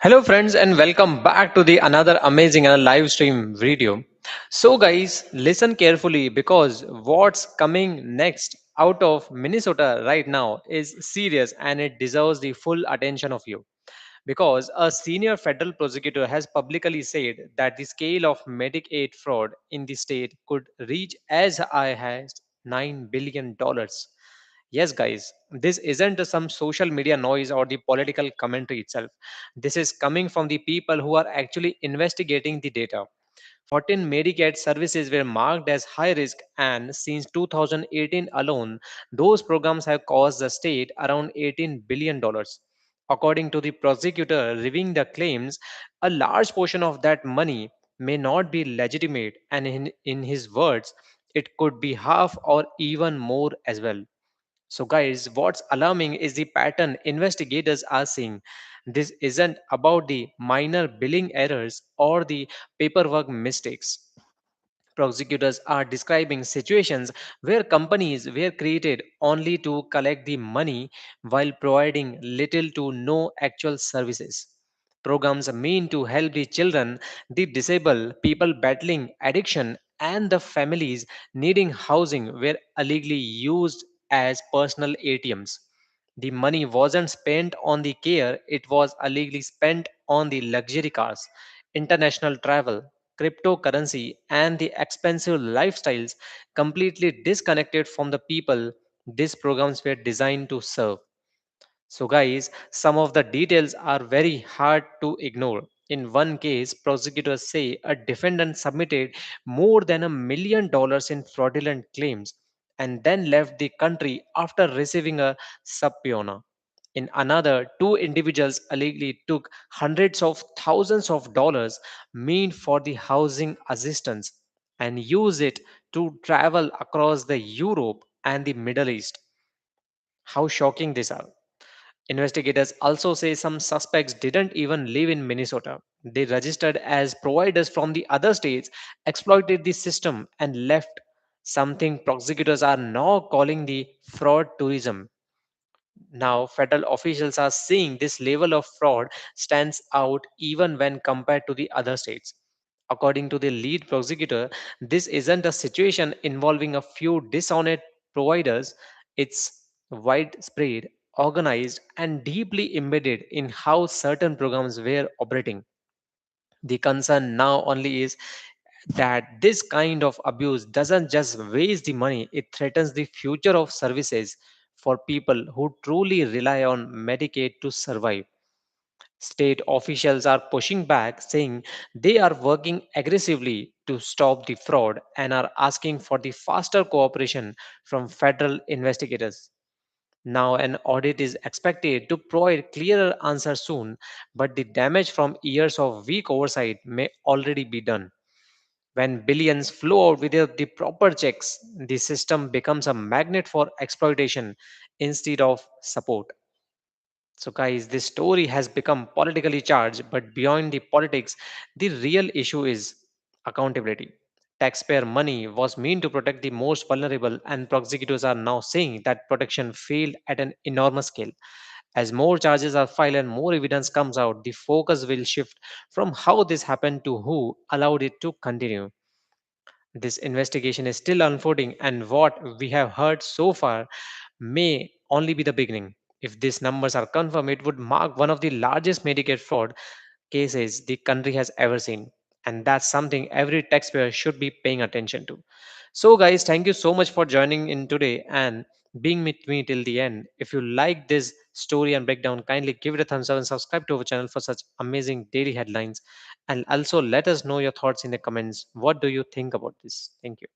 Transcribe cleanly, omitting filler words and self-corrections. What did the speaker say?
Hello, friends, and welcome back to the another amazing and live stream video. So, guys, listen carefully because what's coming next out of Minnesota right now is serious and it deserves the full attention of you. Because a senior federal prosecutor has publicly said that the scale of Medicaid fraud in the state could reach as high as $9 billion. Yes, guys, this isn't some social media noise or the political commentary itself. This is coming from the people who are actually investigating the data. 14 Medicaid services were marked as high risk, and since 2018 alone, those programs have cost the state around $18 billion. According to the prosecutor reviewing the claims, a large portion of that money may not be legitimate, and in his words, it could be half or even more as well. So, guys, what's alarming is the pattern investigators are seeing. This isn't about the minor billing errors or the paperwork mistakes. Prosecutors are describing situations where companies were created only to collect the money while providing little to no actual services. Programs mean to help the children, the disabled, people battling addiction, and the families needing housing were illegally used as personal ATMs. The money wasn't spent on the care, it was illegally spent on the luxury cars, international travel, cryptocurrency, and the expensive lifestyles completely disconnected from the people these programs were designed to serve. So, guys, some of the details are very hard to ignore. In one case, prosecutors say a defendant submitted more than $1 million in fraudulent claims and then left the country after receiving a subpoena. In another, two individuals allegedly took hundreds of thousands of dollars meant for the housing assistance and used it to travel across the Europe and the Middle East. How shocking these are. Investigators also say some suspects didn't even live in Minnesota. They registered as providers from the other states, exploited the system, and left, something prosecutors are now calling the fraud tourism. Now, federal officials are seeing this level of fraud stands out even when compared to the other states. According to the lead prosecutor, this isn't a situation involving a few dishonest providers, it's widespread, organized, and deeply embedded in how certain programs were operating. The concern now only is that this kind of abuse doesn't just waste the money, it threatens the future of services for people who truly rely on Medicaid to survive. State officials are pushing back, saying they are working aggressively to stop the fraud and are asking for the faster cooperation from federal investigators. Now, an audit is expected to provide clearer answers soon, but the damage from years of weak oversight may already be done. When billions flow out without the proper checks, the system becomes a magnet for exploitation instead of support. So, guys, this story has become politically charged, but beyond the politics, the real issue is accountability. Taxpayer money was meant to protect the most vulnerable, and prosecutors are now saying that protection failed at an enormous scale. As more charges are filed and more evidence comes out, the focus will shift from how this happened to who allowed it to continue. This investigation is still unfolding, and what we have heard so far may only be the beginning. If these numbers are confirmed, it would mark one of the largest Medicaid fraud cases the country has ever seen. And that's something every taxpayer should be paying attention to. So, guys, thank you so much for joining in today and being with me till the end. If you like this story and breakdown, kindly give it a thumbs up and subscribe to our channel for such amazing daily headlines. And also let us know your thoughts in the comments. What do you think about this? Thank you.